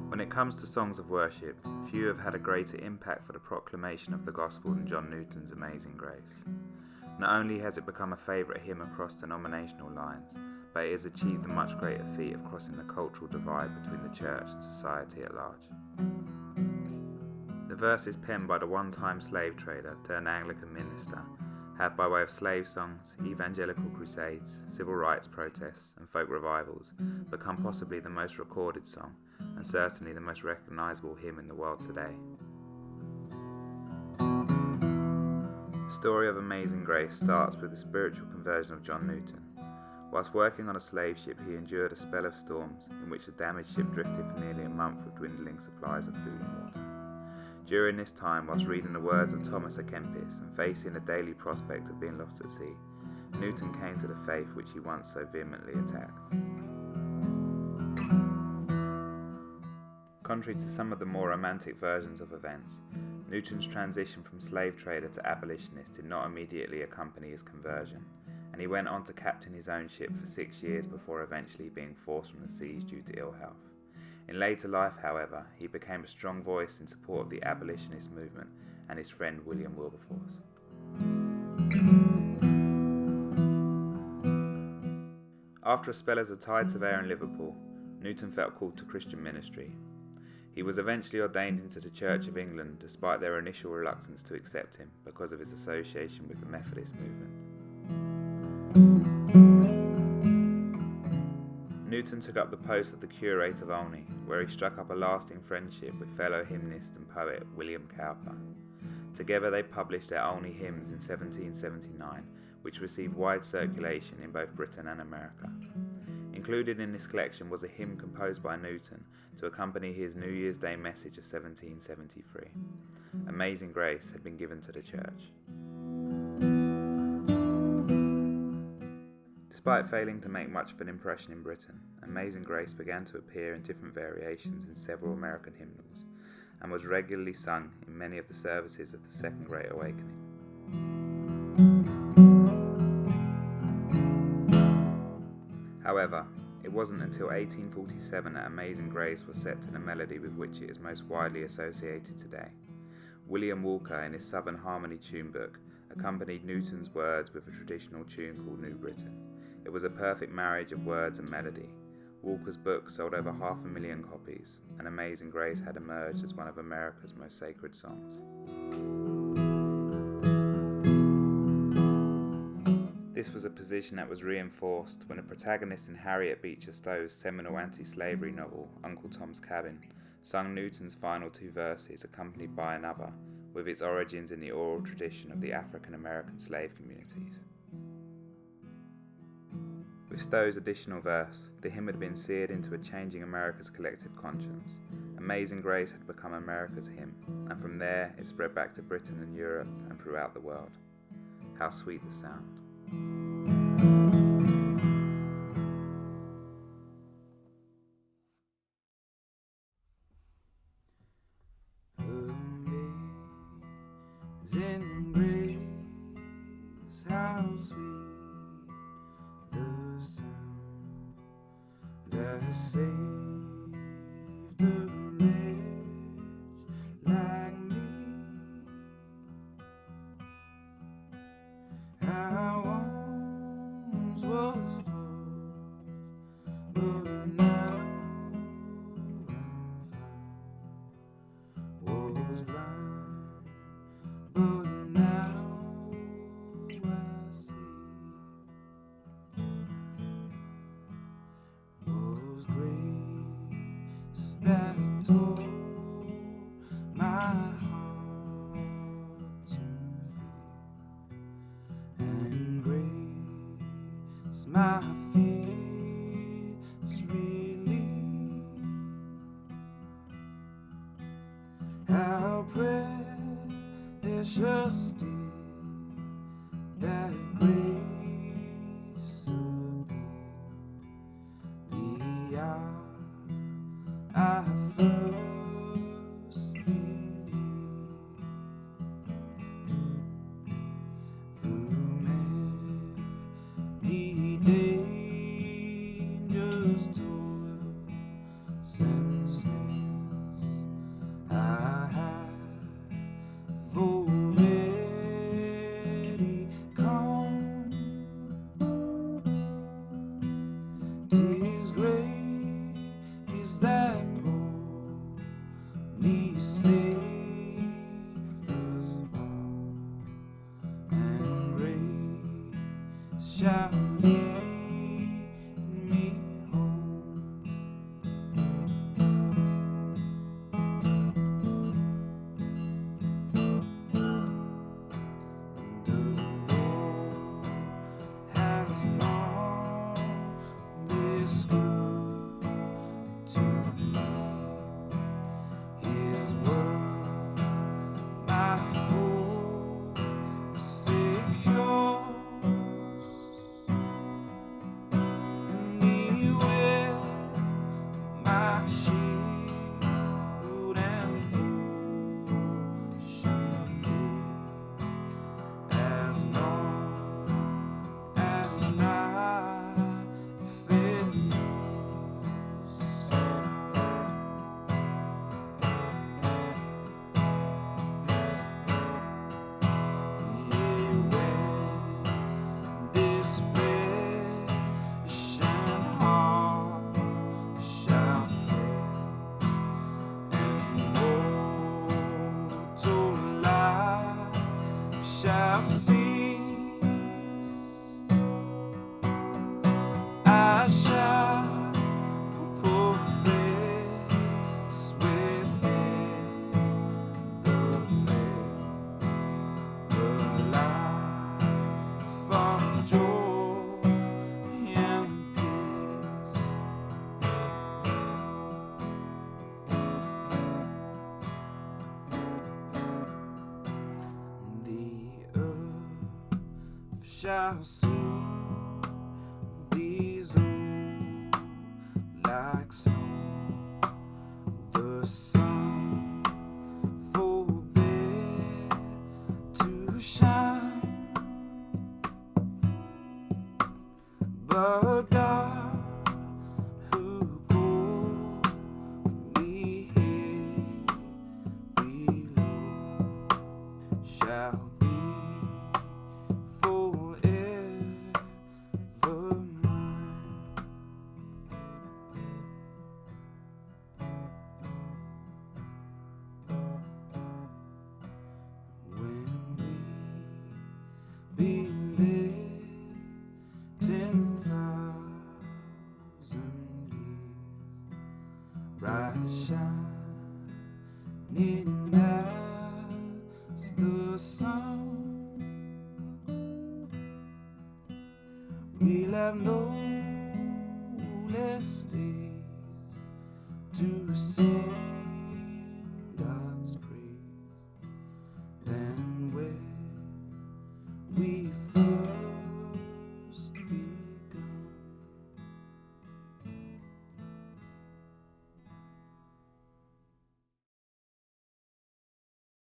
When it comes to songs of worship, few have had a greater impact for the proclamation of the gospel than John Newton's Amazing Grace. Not only has it become a favourite hymn across denominational lines, but it has achieved the much greater feat of crossing the cultural divide between the church and society at large. The verses penned by the one-time slave trader turned Anglican minister have, by way of slave songs, evangelical crusades, civil rights protests and folk revivals, become possibly the most recorded song and certainly the most recognisable hymn in the world today. The story of Amazing Grace starts with the spiritual conversion of John Newton. Whilst working on a slave ship, he endured a spell of storms in which the damaged ship drifted for nearly a month with dwindling supplies of food and water. During this time, whilst reading the words of Thomas à Kempis and facing the daily prospect of being lost at sea, Newton came to the faith which he once so vehemently attacked. Contrary to some of the more romantic versions of events, Newton's transition from slave trader to abolitionist did not immediately accompany his conversion, and he went on to captain his own ship for 6 years before eventually being forced from the seas due to ill health. In later life, however, he became a strong voice in support of the abolitionist movement and his friend William Wilberforce. After a spell as a tide surveyor in Liverpool, Newton felt called to Christian ministry. He was eventually ordained into the Church of England despite their initial reluctance to accept him because of his association with the Methodist movement. Newton took up the post of the curate of Olney, where he struck up a lasting friendship with fellow hymnist and poet William Cowper. Together they published their Olney hymns in 1779, which received wide circulation in both Britain and America. Included in this collection was a hymn composed by Newton to accompany his New Year's Day message of 1773. Amazing Grace had been given to the church. Despite failing to make much of an impression in Britain, Amazing Grace began to appear in different variations in several American hymnals, and was regularly sung in many of the services of the Second Great Awakening. However, it wasn't until 1847 that Amazing Grace was set to the melody with which it is most widely associated today. William Walker, in his Southern Harmony tune book, accompanied Newton's words with a traditional tune called New Britain. It was a perfect marriage of words and melody. Walker's book sold over 500,000 copies, and Amazing Grace had emerged as one of America's most sacred songs. This was a position that was reinforced when a protagonist in Harriet Beecher Stowe's seminal anti-slavery novel, Uncle Tom's Cabin, sung Newton's final 2 verses accompanied by another, with its origins in the oral tradition of the African American slave communities. With Stowe's additional verse, the hymn had been seared into a changing America's collective conscience. Amazing Grace had become America's hymn, and from there it spread back to Britain and Europe and throughout the world. How sweet the sound. Amazing grace, how sweet the sound that saved a wretch like me. I once was lost, but now I'm found. Was blind, but now I see. Was grace that taught my heart to fear, and grace my fears relieved. How precious did that grace appear the hour I first believed. Through many cease. I shall possess within the veil the life of joy and peace. The earth shall soon dissolve like snow. The sun forbid to shine, but God who called me here below shall be forever mine. When we been dead 10,000 years, bright shining as the sun, we'll have no less days to sing